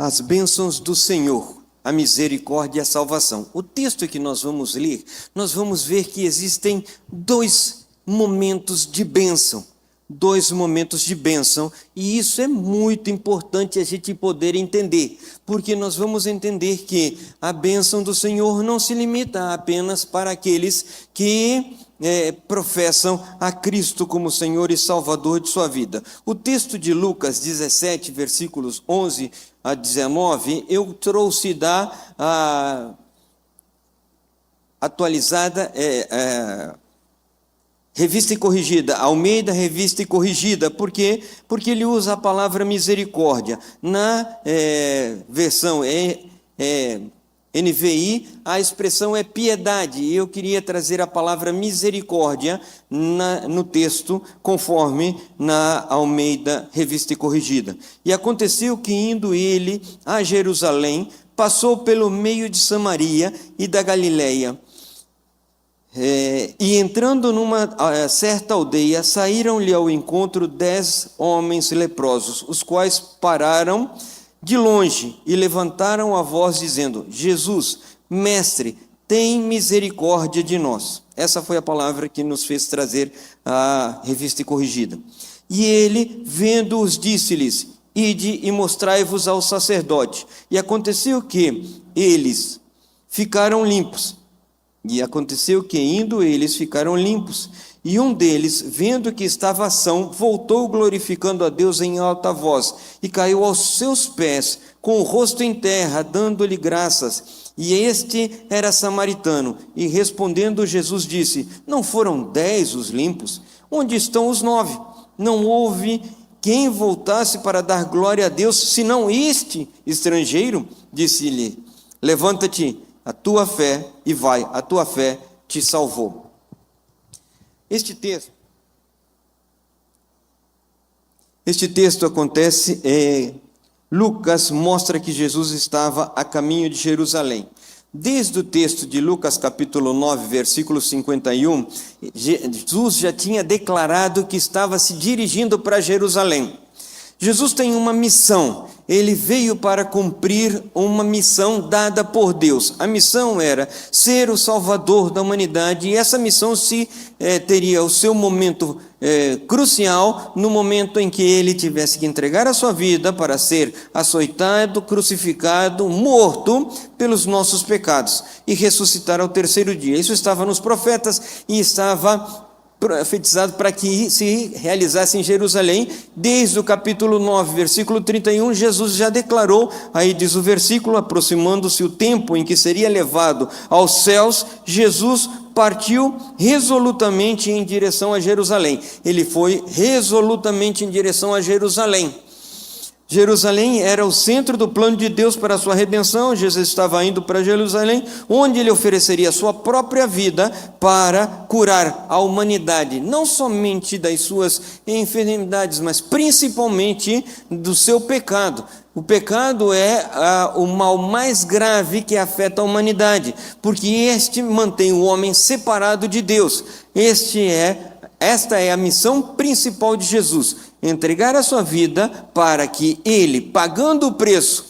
as bênçãos do Senhor, a misericórdia e a salvação. O texto que nós vamos ler, nós vamos ver que existem dois momentos de bênção. Dois momentos de bênção, e isso é muito importante a gente poder entender, porque nós vamos entender que a bênção do Senhor não se limita apenas para aqueles que professam a Cristo como Senhor e Salvador de sua vida. O texto de Lucas 17, versículos 11 a 19, eu trouxe da atualizada Revista e Corrigida, Almeida Revista e Corrigida. Por quê? Porque ele usa a palavra misericórdia. Na versão NVI, a expressão é piedade, e eu queria trazer a palavra misericórdia no texto, conforme na Almeida Revista e Corrigida. E aconteceu que, indo ele a Jerusalém, passou pelo meio de Samaria e da Galileia. E entrando numa certa aldeia, saíram-lhe ao encontro 10 homens leprosos, os quais pararam de longe e levantaram a voz dizendo: Jesus, mestre, tem misericórdia de nós. Essa foi a palavra que nos fez trazer a Revista e Corrigida. E ele, vendo-os, disse-lhes: ide e mostrai-vos ao sacerdote. E aconteceu que eles ficaram limpos. E aconteceu que, indo eles, ficaram limpos. E um deles, vendo que estava são, voltou glorificando a Deus em alta voz, e caiu aos seus pés, com o rosto em terra, dando-lhe graças. E este era samaritano. E respondendo Jesus disse: não foram 10 os limpos? Onde estão os 9? Não houve quem voltasse para dar glória a Deus, senão este estrangeiro? Disse-lhe: levanta-te, a tua fé, e vai, a tua fé te salvou. Este texto acontece, Lucas mostra que Jesus estava a caminho de Jerusalém. Desde o texto de Lucas capítulo 9, versículo 51, Jesus já tinha declarado que estava se dirigindo para Jerusalém. Jesus tem uma missão, ele veio para cumprir uma missão dada por Deus. A missão era ser o Salvador da humanidade, e essa missão teria o seu momento crucial no momento em que ele tivesse que entregar a sua vida para ser açoitado, crucificado, morto pelos nossos pecados e ressuscitar ao terceiro dia. Isso estava nos profetas e estava profetizado para que se realizasse em Jerusalém. Desde o capítulo 9, versículo 31, Jesus já declarou, aí diz o versículo: aproximando-se o tempo em que seria levado aos céus, Jesus partiu resolutamente em direção a Jerusalém. Ele foi resolutamente em direção a Jerusalém. Jerusalém era o centro do plano de Deus para a sua redenção. Jesus estava indo para Jerusalém, onde ele ofereceria a sua própria vida para curar a humanidade, não somente das suas enfermidades, mas principalmente do seu pecado. O pecado é o mal mais grave que afeta a humanidade, porque este mantém o homem separado de Deus. Esta é a missão principal de Jesus: entregar a sua vida para que ele, pagando o preço,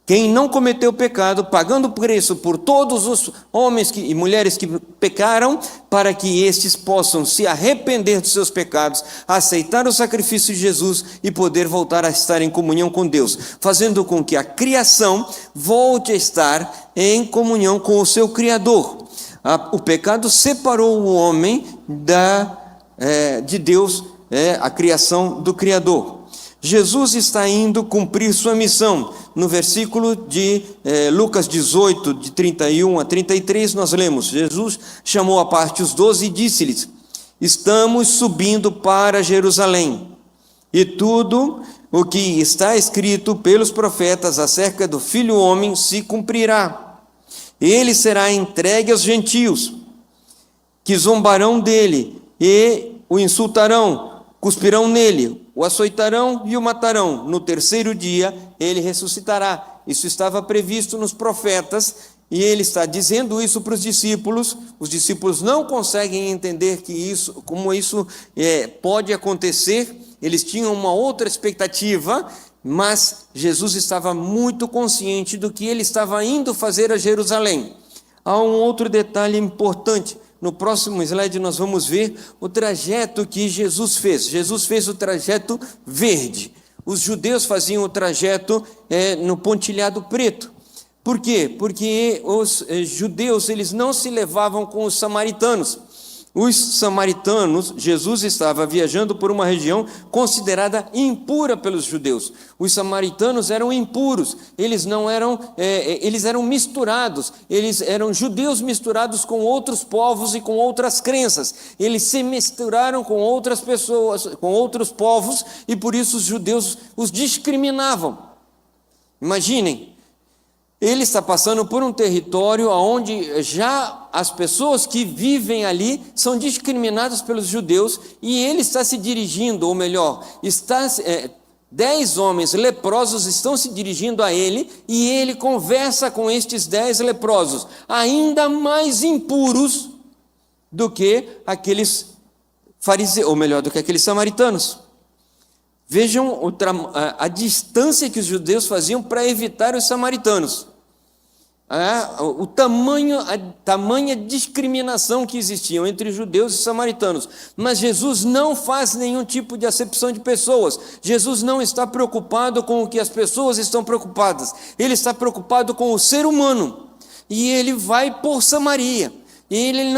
quem não cometeu pecado, pagando o preço por todos os homens e mulheres que pecaram, para que estes possam se arrepender dos seus pecados, aceitar o sacrifício de Jesus e poder voltar a estar em comunhão com Deus, fazendo com que a criação volte a estar em comunhão com o seu Criador. O pecado separou o homem de Deus, a criação do Criador. Jesus está indo cumprir sua missão. No versículo de Lucas 18, de 31 a 33, nós lemos: Jesus chamou à parte os 12 e disse-lhes: estamos subindo para Jerusalém, e tudo o que está escrito pelos profetas acerca do Filho do Homem se cumprirá. Ele será entregue aos gentios, que zombarão dele e o insultarão, cuspirão nele, o açoitarão e o matarão. No terceiro dia ele ressuscitará. Isso estava previsto nos profetas, e ele está dizendo isso para os discípulos. Os discípulos não conseguem entender como isso pode acontecer. Eles tinham uma outra expectativa, Mas Jesus estava muito consciente do que ele estava indo fazer a Jerusalém. Há um outro detalhe importante. No próximo slide nós vamos ver o trajeto que Jesus fez. Jesus fez o trajeto verde. Os judeus faziam o trajeto no pontilhado preto. Por quê? Porque os judeus eles não se levavam com os samaritanos. Os samaritanos, Jesus estava viajando por uma região considerada impura pelos judeus. Os samaritanos eram impuros, eles eram misturados, eles eram judeus misturados com outros povos e com outras crenças. Eles se misturaram com outras pessoas, com outros povos, e por isso os judeus os discriminavam. Imaginem, ele está passando por um território onde já as pessoas que vivem ali são discriminadas pelos judeus, e ele está se dirigindo, ou melhor, 10 homens leprosos estão se dirigindo a ele, e ele conversa com estes 10 leprosos, ainda mais impuros do que aqueles fariseus, ou melhor, do que aqueles samaritanos. Vejam a distância que os judeus faziam para evitar os samaritanos. A tamanha discriminação que existia entre judeus e samaritanos. Mas Jesus não faz nenhum tipo de acepção de pessoas. Jesus não está preocupado com o que as pessoas estão preocupadas. Ele está preocupado com o ser humano. E ele vai por Samaria. E ele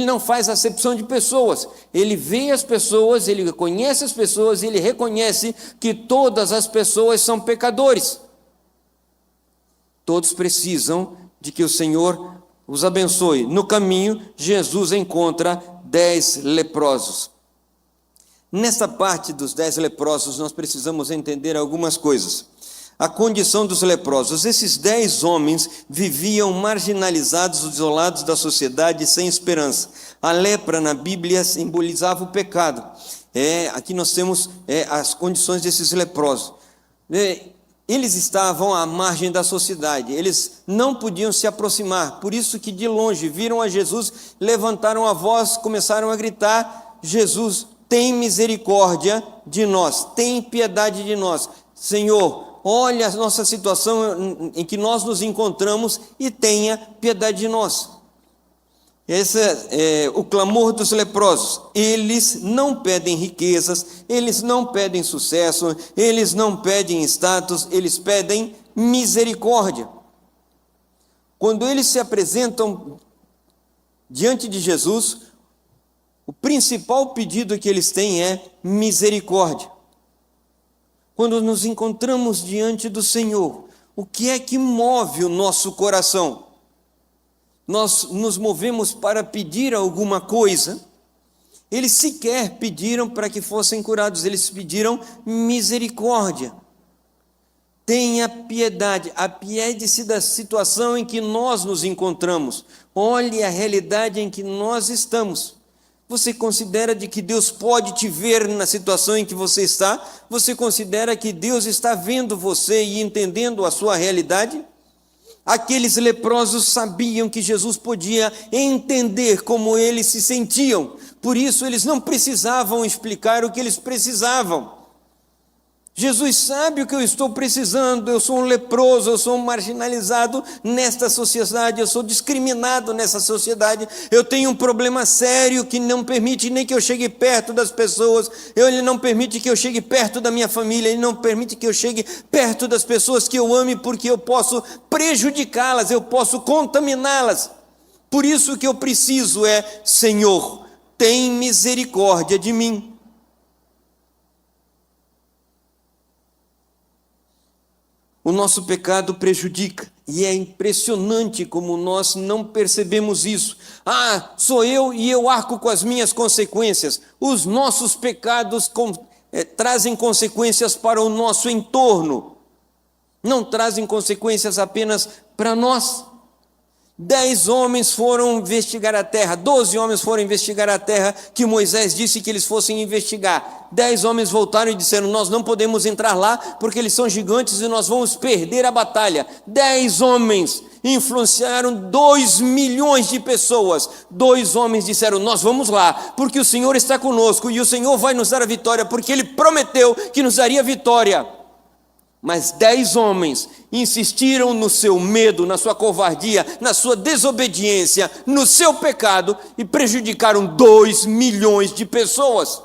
não faz acepção de pessoas. Ele vê as pessoas, ele conhece as pessoas, ele reconhece que todas as pessoas são pecadores. Todos precisam de que o Senhor os abençoe. No caminho, Jesus encontra 10 leprosos. Nessa parte dos 10 leprosos, nós precisamos entender algumas coisas. A condição dos leprosos. Esses 10 homens viviam marginalizados, isolados da sociedade, sem esperança. A lepra na Bíblia simbolizava o pecado. Aqui nós temos as condições desses leprosos. Eles estavam à margem da sociedade, eles não podiam se aproximar, por isso que de longe viram a Jesus, levantaram a voz, começaram a gritar: Jesus, tem misericórdia de nós, tem piedade de nós. Senhor, olha a nossa situação em que nós nos encontramos e tenha piedade de nós. Esse é o clamor dos leprosos. Eles não pedem riquezas, eles não pedem sucesso, eles não pedem status, eles pedem misericórdia. Quando eles se apresentam diante de Jesus, o principal pedido que eles têm é misericórdia. Quando nos encontramos diante do Senhor, o que é que move o nosso coração? Nós nos movemos para pedir alguma coisa. Eles sequer pediram para que fossem curados, eles pediram misericórdia. Tenha piedade, apiede-se da situação em que nós nos encontramos. Olhe a realidade em que nós estamos. Você considera de que Deus pode te ver na situação em que você está? Você considera que Deus está vendo você e entendendo a sua realidade? Aqueles leprosos sabiam que Jesus podia entender como eles se sentiam, por isso eles não precisavam explicar o que eles precisavam. Jesus sabe o que eu estou precisando, eu sou um leproso, eu sou um marginalizado nesta sociedade, eu sou discriminado nessa sociedade, eu tenho um problema sério que não permite nem que eu chegue perto das pessoas, ele não permite que eu chegue perto da minha família, ele não permite que eu chegue perto das pessoas que eu ame, porque eu posso prejudicá-las, eu posso contaminá-las. Por isso que eu preciso Senhor, tem misericórdia de mim. O nosso pecado prejudica, e é impressionante como nós não percebemos isso. Sou eu e eu arco com as minhas consequências. Os nossos pecados trazem consequências para o nosso entorno, não trazem consequências apenas para nós. 10 homens foram investigar a terra, 12 homens foram investigar a terra que Moisés disse que eles fossem investigar. 10 homens voltaram e disseram: nós não podemos entrar lá porque eles são gigantes e nós vamos perder a batalha. 10 homens influenciaram 2 milhões de pessoas. 2 homens disseram: nós vamos lá porque o Senhor está conosco e o Senhor vai nos dar a vitória, porque Ele prometeu que nos daria vitória. Mas 10 homens insistiram no seu medo, na sua covardia, na sua desobediência, no seu pecado, e prejudicaram 2 milhões de pessoas.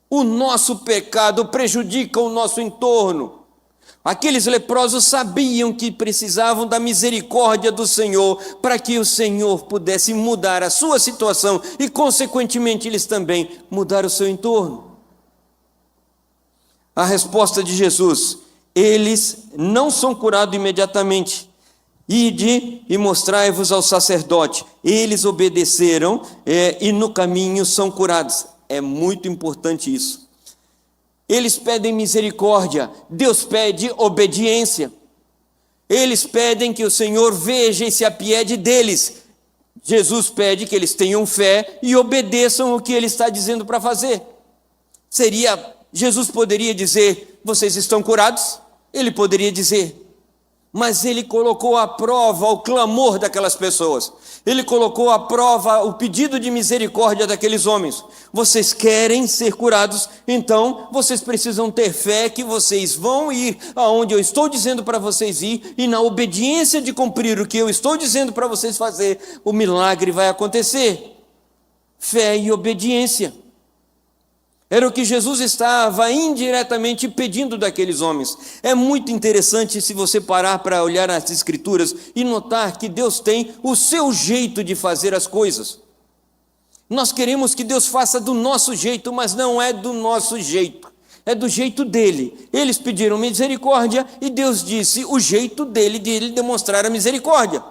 O nosso pecado prejudica o nosso entorno. Aqueles leprosos sabiam que precisavam da misericórdia do Senhor para que o Senhor pudesse mudar a sua situação e, consequentemente, eles também mudaram o seu entorno. A resposta de Jesus: eles não são curados imediatamente. Ide e mostrai-vos ao sacerdote. Eles obedeceram e no caminho são curados. É muito importante isso. Eles pedem misericórdia, Deus pede obediência. Eles pedem que o Senhor veja e se apiede deles. Jesus pede que eles tenham fé e obedeçam o que Ele está dizendo para fazer. Jesus poderia dizer: vocês estão curados? Ele poderia dizer, mas Ele colocou à prova o clamor daquelas pessoas. Ele colocou à prova o pedido de misericórdia daqueles homens. Vocês querem ser curados? Então vocês precisam ter fé que vocês vão ir aonde eu estou dizendo para vocês ir, e na obediência de cumprir o que eu estou dizendo para vocês fazer, o milagre vai acontecer. Fé e obediência. Era o que Jesus estava indiretamente pedindo daqueles homens. É muito interessante se você parar para olhar as Escrituras e notar que Deus tem o seu jeito de fazer as coisas. Nós queremos que Deus faça do nosso jeito, mas não é do nosso jeito. É do jeito dele. Eles pediram misericórdia e Deus disse o jeito dele de ele demonstrar a misericórdia.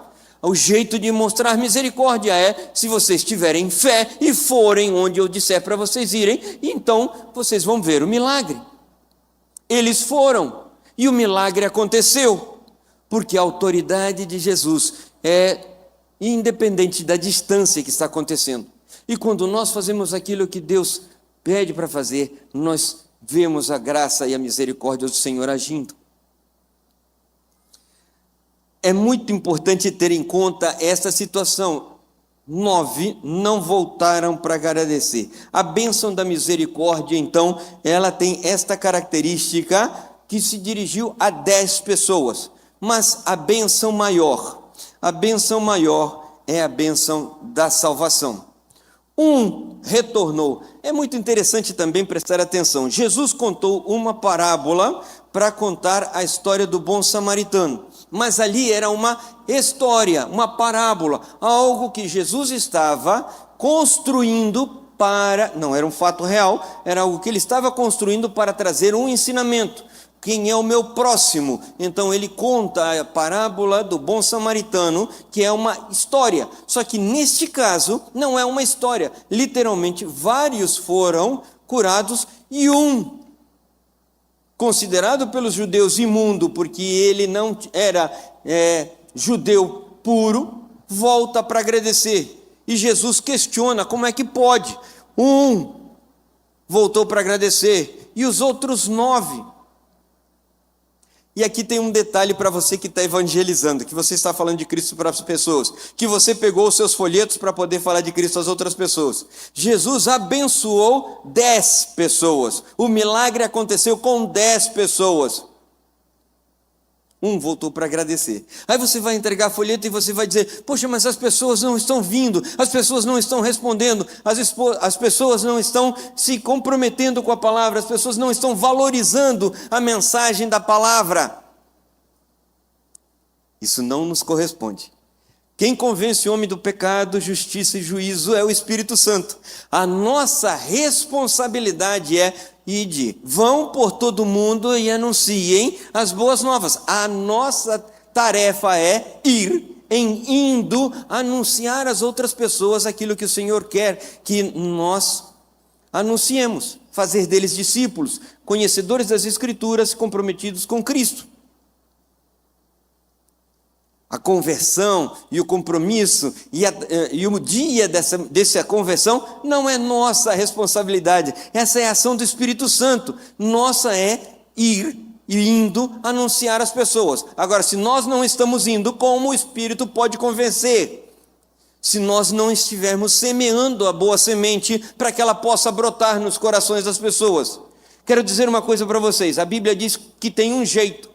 O jeito de mostrar misericórdia é se vocês tiverem fé e forem onde eu disser para vocês irem, então vocês vão ver o milagre. Eles foram e o milagre aconteceu, porque a autoridade de Jesus é independente da distância que está acontecendo. E quando nós fazemos aquilo que Deus pede para fazer, nós vemos a graça e a misericórdia do Senhor agindo. É muito importante ter em conta essa situação. 9 não voltaram para agradecer. A bênção da misericórdia, então, ela tem esta característica que se dirigiu a 10 pessoas. Mas a bênção maior é a bênção da salvação. Um retornou. É muito interessante também prestar atenção. Jesus contou uma parábola para contar a história do bom samaritano. Mas ali era uma história, uma parábola, algo que Jesus estava construindo para... Não era um fato real, era algo que ele estava construindo para trazer um ensinamento. Quem é o meu próximo? Então ele conta a parábola do bom samaritano, que é uma história. Só que neste caso não é uma história. Literalmente vários foram curados e um, considerado pelos judeus imundo, porque ele não era judeu puro, volta para agradecer. E Jesus questiona como é que pode. Um voltou para agradecer e os outros 9. E aqui tem um detalhe para você que está evangelizando, que você está falando de Cristo para as pessoas, que você pegou os seus folhetos para poder falar de Cristo às outras pessoas. Jesus abençoou 10 pessoas. O milagre aconteceu com 10 pessoas. Um voltou para agradecer. Aí você vai entregar a folheta e você vai dizer: poxa, mas as pessoas não estão vindo, as pessoas não estão respondendo, as pessoas não estão se comprometendo com a palavra, as pessoas não estão valorizando a mensagem da palavra. Isso não nos corresponde. Quem convence o homem do pecado, justiça e juízo é o Espírito Santo. A nossa responsabilidade é: ide, vão por todo mundo e anunciem as boas novas. A nossa tarefa é ir, indo anunciar às outras pessoas aquilo que o Senhor quer que nós anunciemos, fazer deles discípulos, conhecedores das Escrituras, comprometidos com Cristo. A conversão e o compromisso e o dia dessa conversão não é nossa responsabilidade. Essa é a ação do Espírito Santo. Nossa é indo anunciar às pessoas. Agora, se nós não estamos indo, como o Espírito pode convencer? Se nós não estivermos semeando a boa semente para que ela possa brotar nos corações das pessoas. Quero dizer uma coisa para vocês. A Bíblia diz que tem um jeito.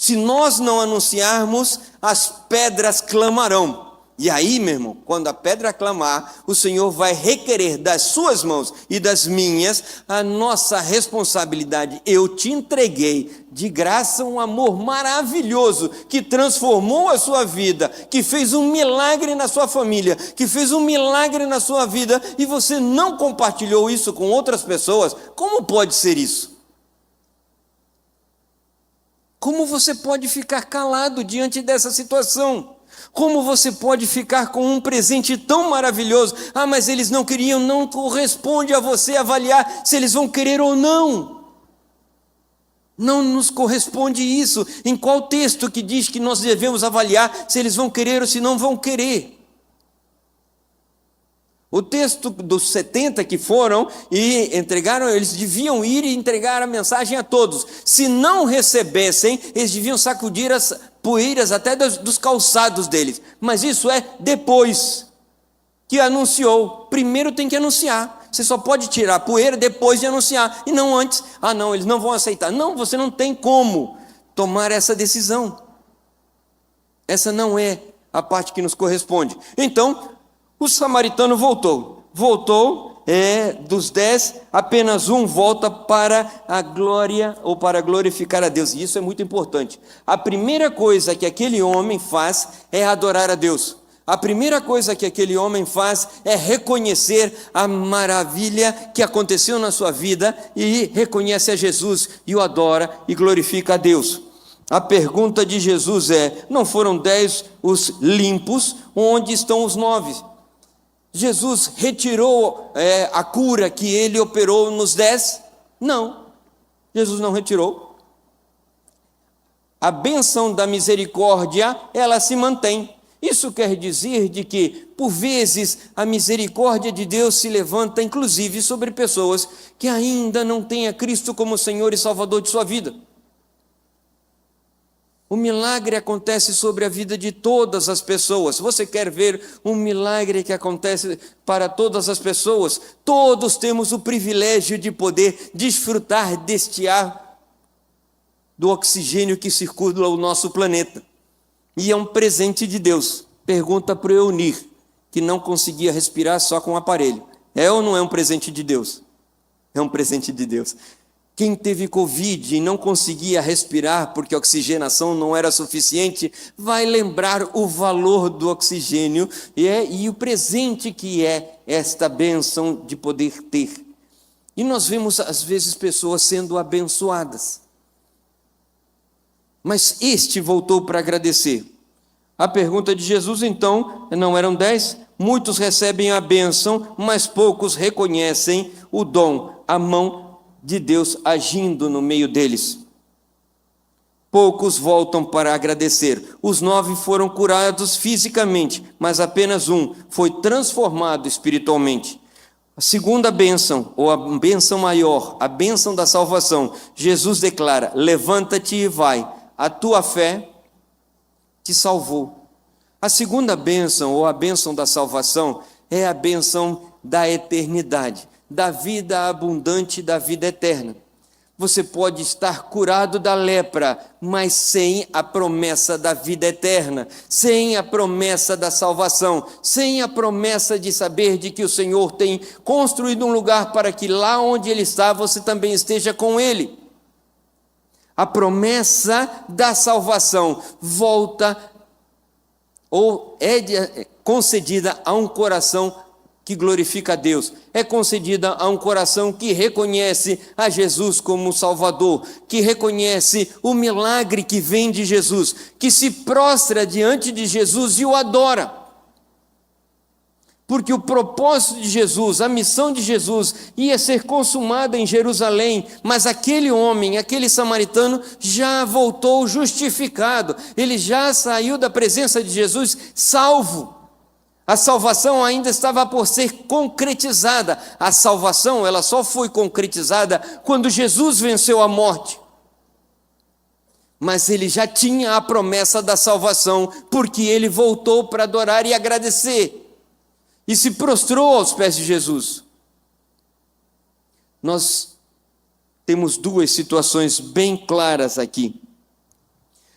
Se nós não anunciarmos, as pedras clamarão. E aí, meu irmão, quando a pedra clamar, o Senhor vai requerer das suas mãos e das minhas a nossa responsabilidade. Eu te entreguei de graça um amor maravilhoso que transformou a sua vida, que fez um milagre na sua família, que fez um milagre na sua vida, e você não compartilhou isso com outras pessoas. Como pode ser isso? Como você pode ficar calado diante dessa situação? Como você pode ficar com um presente tão maravilhoso? Ah, mas eles não queriam. Não corresponde a você avaliar se eles vão querer ou não. Não nos corresponde isso. Em qual texto que diz que nós devemos avaliar se eles vão querer ou se não vão querer? O texto dos 70 que foram e entregaram, eles deviam ir e entregar a mensagem a todos. Se não recebessem, eles deviam sacudir as poeiras até dos calçados deles. Mas isso é depois que anunciou. Primeiro tem que anunciar. Você só pode tirar a poeira depois de anunciar, e não antes. Ah, não, eles não vão aceitar. Não, você não tem como tomar essa decisão. Essa não é a parte que nos corresponde. Então, o samaritano voltou, dos 10, apenas um volta para a glória ou para glorificar a Deus, e isso é muito importante. A primeira coisa que aquele homem faz é adorar a Deus. A primeira coisa que aquele homem faz é reconhecer a maravilha que aconteceu na sua vida e reconhece a Jesus e o adora e glorifica a Deus. A pergunta de Jesus é: não foram 10 os limpos? Onde estão os 9? Jesus retirou a cura que ele operou nos 10? Não, Jesus não retirou. A bênção da misericórdia, ela se mantém. Isso quer dizer de que, por vezes, a misericórdia de Deus se levanta, inclusive, sobre pessoas que ainda não têm a Cristo como Senhor e Salvador de sua vida. O milagre acontece sobre a vida de todas as pessoas. Você quer ver um milagre que acontece para todas as pessoas? Todos temos o privilégio de poder desfrutar deste ar, do oxigênio que circula o nosso planeta. E é um presente de Deus. Pergunta para o Eunir, que não conseguia respirar só com o aparelho. É ou não é um presente de Deus? É um presente de Deus. Quem teve Covid e não conseguia respirar porque a oxigenação não era suficiente, vai lembrar o valor do oxigênio e o presente que é esta bênção de poder ter. E nós vemos, às vezes, pessoas sendo abençoadas. Mas este voltou para agradecer. A pergunta de Jesus, então, não eram 10? Muitos recebem a bênção, mas poucos reconhecem o dom, a mão de Deus agindo no meio deles. Poucos voltam para agradecer. Os 9 foram curados fisicamente, mas apenas um foi transformado espiritualmente. A segunda bênção, ou a bênção maior, a bênção da salvação, Jesus declara: levanta-te e vai, a tua fé te salvou. A segunda bênção, ou a bênção da salvação, é a bênção da eternidade, da vida abundante, da vida eterna. Você pode estar curado da lepra, mas sem a promessa da vida eterna, sem a promessa da salvação, sem a promessa de saber de que o Senhor tem construído um lugar para que lá onde Ele está, você também esteja com Ele. A promessa da salvação volta ou é concedida a um coração que glorifica a Deus, é concedida a um coração que reconhece a Jesus como Salvador, que reconhece o milagre que vem de Jesus, que se prostra diante de Jesus e o adora. porque o propósito de Jesus, a missão de Jesus ia ser consumada em Jerusalém, mas aquele homem, aquele samaritano, já voltou justificado, ele já saiu da presença de Jesus salvo. A salvação ainda estava por ser concretizada. A salvação, ela só foi concretizada quando Jesus venceu a morte. Mas ele já tinha a promessa da salvação, porque ele voltou para adorar e agradecer. E se prostrou aos pés de Jesus. Nós temos duas situações bem claras aqui.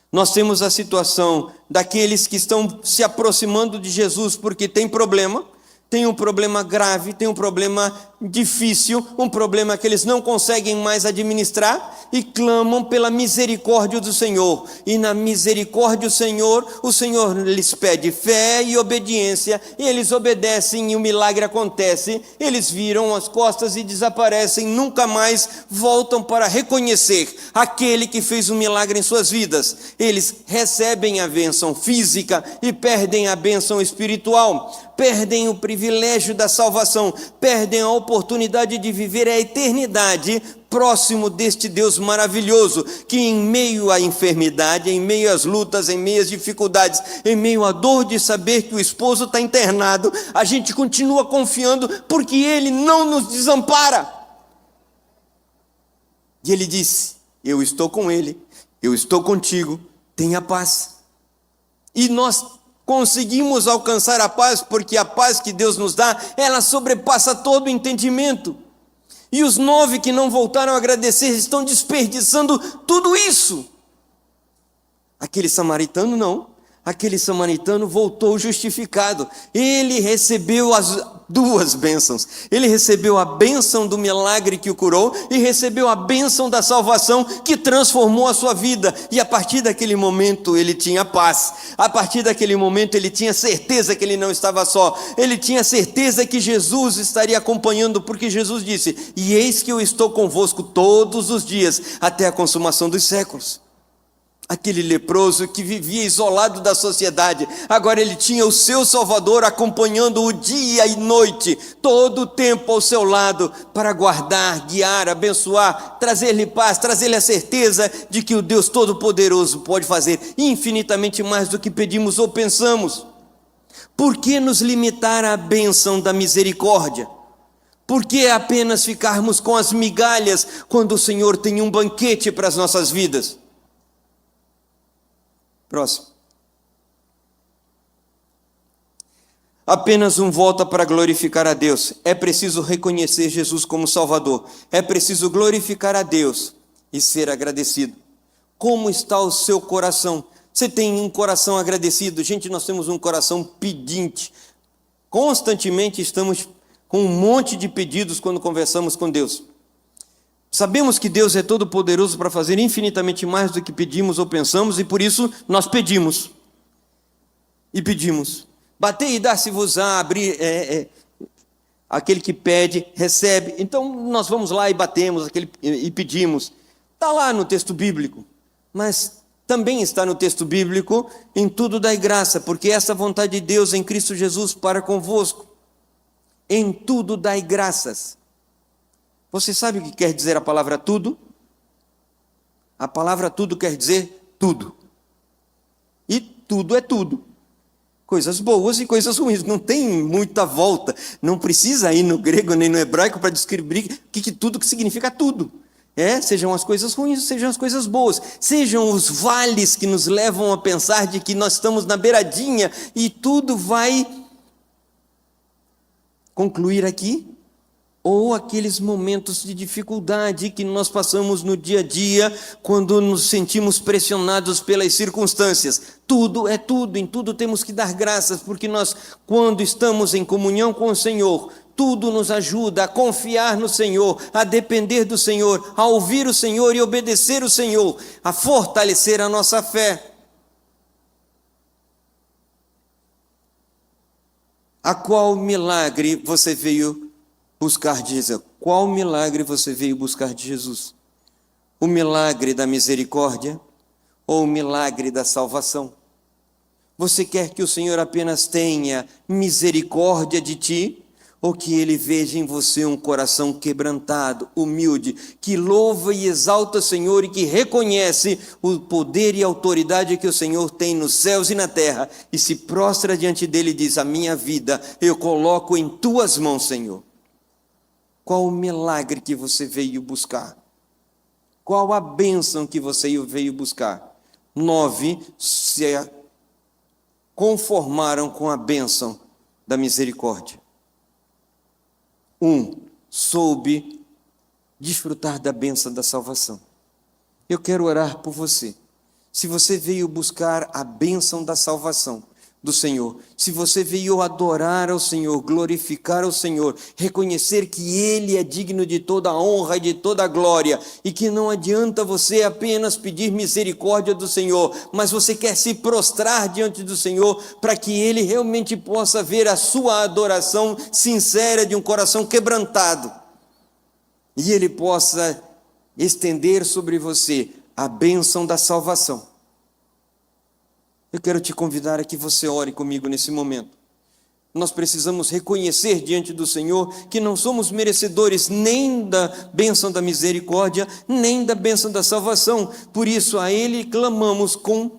Nós temos a situação daqueles que estão se aproximando de Jesus porque tem um problema grave, tem um problema difícil, um problema que eles não conseguem mais administrar e clamam pela misericórdia do Senhor. E na misericórdia o Senhor lhes pede fé e obediência, e eles obedecem e o milagre acontece. Eles viram as costas e desaparecem, nunca mais voltam para reconhecer aquele que fez um milagre em suas vidas. Eles recebem a bênção física e perdem a bênção espiritual, perdem o privilégio da salvação, perdem a oportunidade de viver a eternidade próximo deste Deus maravilhoso, que em meio à enfermidade, em meio às lutas, em meio às dificuldades, em meio à dor de saber que o esposo está internado, a gente continua confiando porque Ele não nos desampara. E Ele disse: eu estou com Ele, eu estou contigo, tenha paz. E nós conseguimos alcançar a paz, porque a paz que Deus nos dá, ela sobrepassa todo o entendimento. E os 9 que não voltaram a agradecer estão desperdiçando tudo isso. Aquele samaritano não. Aquele samaritano voltou justificado. Ele recebeu as duas bênçãos. Ele recebeu a bênção do milagre que o curou e recebeu a bênção da salvação que transformou a sua vida. E a partir daquele momento ele tinha paz. A partir daquele momento ele tinha certeza que ele não estava só. Ele tinha certeza que Jesus estaria acompanhando, porque Jesus disse: e eis que eu estou convosco todos os dias até a consumação dos séculos. Aquele leproso que vivia isolado da sociedade, agora ele tinha o seu Salvador acompanhando-o dia e noite, todo o tempo ao seu lado, para guardar, guiar, abençoar, trazer-lhe paz, trazer-lhe a certeza de que o Deus Todo-Poderoso pode fazer infinitamente mais do que pedimos ou pensamos. Por que nos limitar à bênção da misericórdia? Por que apenas ficarmos com as migalhas quando o Senhor tem um banquete para as nossas vidas? Próximo. Apenas um volta para glorificar a Deus. É preciso reconhecer Jesus como Salvador. É preciso glorificar a Deus e ser agradecido. Como está o seu coração? Você tem um coração agradecido? Gente, nós temos um coração pedinte. Constantemente estamos com um monte de pedidos quando conversamos com Deus. Sabemos que Deus é todo poderoso para fazer infinitamente mais do que pedimos ou pensamos, e por isso nós pedimos. E pedimos. Bater e dar-se-vos-á, abrir, aquele que pede, recebe. Então nós vamos lá e batemos e pedimos. Está lá no texto bíblico, mas também está no texto bíblico: em tudo dai graça, porque essa é a vontade de Deus em Cristo Jesus para convosco. Em tudo dai graças. Você sabe o que quer dizer a palavra tudo? A palavra tudo quer dizer tudo. E tudo é tudo. Coisas boas e coisas ruins. Não tem muita volta. Não precisa ir no grego nem no hebraico para descobrir tudo que significa tudo. Sejam as coisas ruins, sejam as coisas boas. Sejam os vales que nos levam a pensar de que nós estamos na beiradinha e tudo vai concluir aqui. Ou aqueles momentos de dificuldade que nós passamos no dia a dia, quando nos sentimos pressionados pelas circunstâncias. Tudo é tudo, em tudo temos que dar graças, porque nós, quando estamos em comunhão com o Senhor, tudo nos ajuda a confiar no Senhor, a depender do Senhor, a ouvir o Senhor e obedecer o Senhor, a fortalecer a nossa fé. A qual milagre você veio buscar de Jesus? Qual milagre você veio buscar de Jesus? O milagre da misericórdia ou o milagre da salvação? Você quer que o Senhor apenas tenha misericórdia de ti? Ou que Ele veja em você um coração quebrantado, humilde, que louva e exalta o Senhor e que reconhece o poder e a autoridade que o Senhor tem nos céus e na terra, e se prostra diante dele e diz: a minha vida eu coloco em tuas mãos, Senhor. Qual o milagre que você veio buscar? Qual a bênção que você veio buscar? 9 se conformaram com a bênção da misericórdia. 1. Soube desfrutar da bênção da salvação. Eu quero orar por você. Se você veio buscar a bênção da salvação do Senhor, se você veio adorar ao Senhor, glorificar ao Senhor, reconhecer que Ele é digno de toda a honra e de toda a glória, e que não adianta você apenas pedir misericórdia do Senhor, mas você quer se prostrar diante do Senhor, para que Ele realmente possa ver a sua adoração sincera de um coração quebrantado, e Ele possa estender sobre você a bênção da salvação. Eu quero te convidar a que você ore comigo nesse momento. Nós precisamos reconhecer diante do Senhor que não somos merecedores nem da bênção da misericórdia, nem da bênção da salvação. Por isso a Ele clamamos com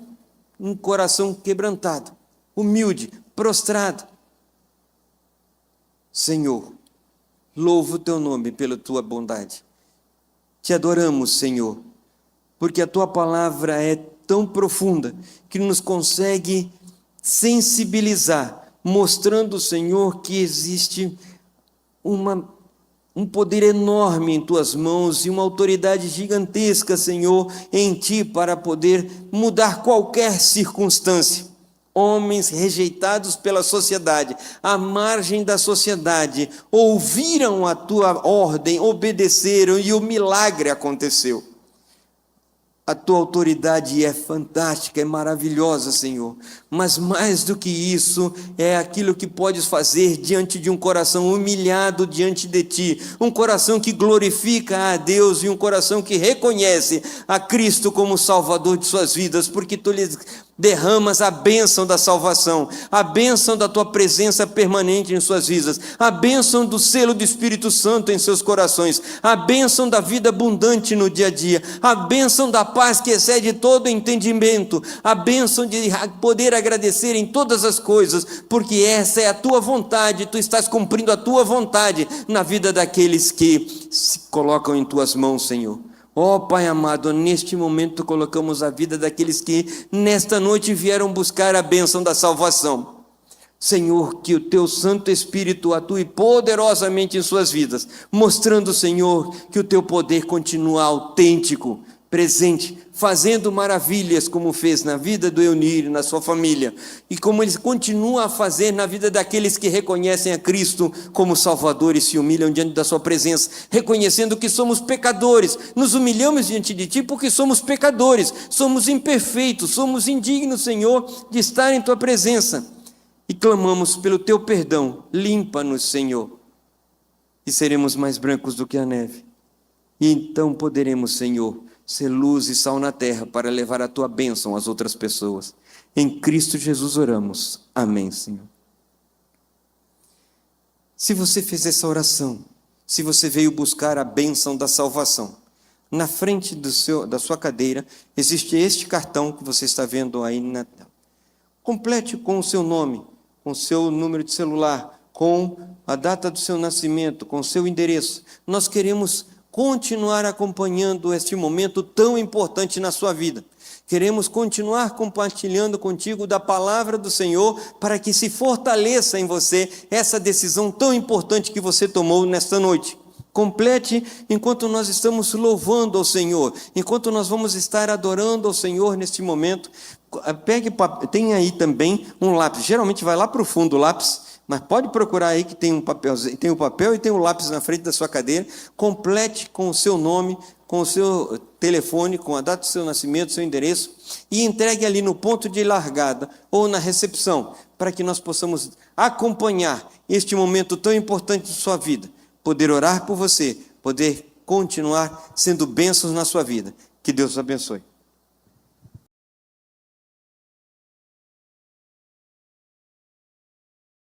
um coração quebrantado, humilde, prostrado. Senhor, louvo o Teu nome pela Tua bondade. Te adoramos, Senhor, porque a Tua palavra é tão profunda que nos consegue sensibilizar, mostrando, Senhor, que existe um poder enorme em Tuas mãos e uma autoridade gigantesca, Senhor, em Ti para poder mudar qualquer circunstância. Homens rejeitados pela sociedade, à margem da sociedade, ouviram a Tua ordem, obedeceram e o milagre aconteceu. A Tua autoridade é fantástica, é maravilhosa, Senhor, mas mais do que isso, é aquilo que podes fazer diante de um coração humilhado diante de Ti, um coração que glorifica a Deus e um coração que reconhece a Cristo como Salvador de suas vidas, porque Tu lhes derramas a bênção da salvação, a bênção da Tua presença permanente em suas vidas, a bênção do selo do Espírito Santo em seus corações, a bênção da vida abundante no dia a dia, a bênção da paz que excede todo entendimento, a bênção de poder agradecer em todas as coisas, porque essa é a Tua vontade, Tu estás cumprindo a Tua vontade na vida daqueles que se colocam em Tuas mãos, Senhor. Ó Pai amado, neste momento colocamos a vida daqueles que nesta noite vieram buscar a bênção da salvação. Senhor, que o Teu Santo Espírito atue poderosamente em suas vidas, mostrando, Senhor, que o Teu poder continua autêntico, presente, fazendo maravilhas como fez na vida do Eunir e na sua família, e como Ele continua a fazer na vida daqueles que reconhecem a Cristo como Salvador e se humilham diante da sua presença, reconhecendo que somos pecadores, nos humilhamos diante de Ti porque somos pecadores, somos imperfeitos, somos indignos, Senhor, de estar em Tua presença, e clamamos pelo Teu perdão. Limpa-nos, Senhor, e seremos mais brancos do que a neve, e então poderemos, Senhor, ser luz e sal na terra para levar a Tua bênção às outras pessoas. Em Cristo Jesus oramos. Amém, Senhor. Se você fez essa oração, se você veio buscar a bênção da salvação, na frente da sua cadeira existe este cartão que você está vendo aí na tela. Complete com o seu nome, com o seu número de celular, com a data do seu nascimento, com o seu endereço. Nós queremos continuar acompanhando este momento tão importante na sua vida. Queremos continuar compartilhando contigo da palavra do Senhor para que se fortaleça em você essa decisão tão importante que você tomou nesta noite. Complete enquanto nós estamos louvando ao Senhor, enquanto nós vamos estar adorando ao Senhor neste momento. Tem aí também um lápis, geralmente vai lá para o fundo o lápis, mas pode procurar aí que tem um papelzinho, tem o papel e tem o lápis na frente da sua cadeira. Complete com o seu nome, com o seu telefone, com a data do seu nascimento, seu endereço, e entregue ali no ponto de largada ou na recepção, para que nós possamos acompanhar este momento tão importante de sua vida, poder orar por você, poder continuar sendo bênçãos na sua vida. Que Deus os abençoe.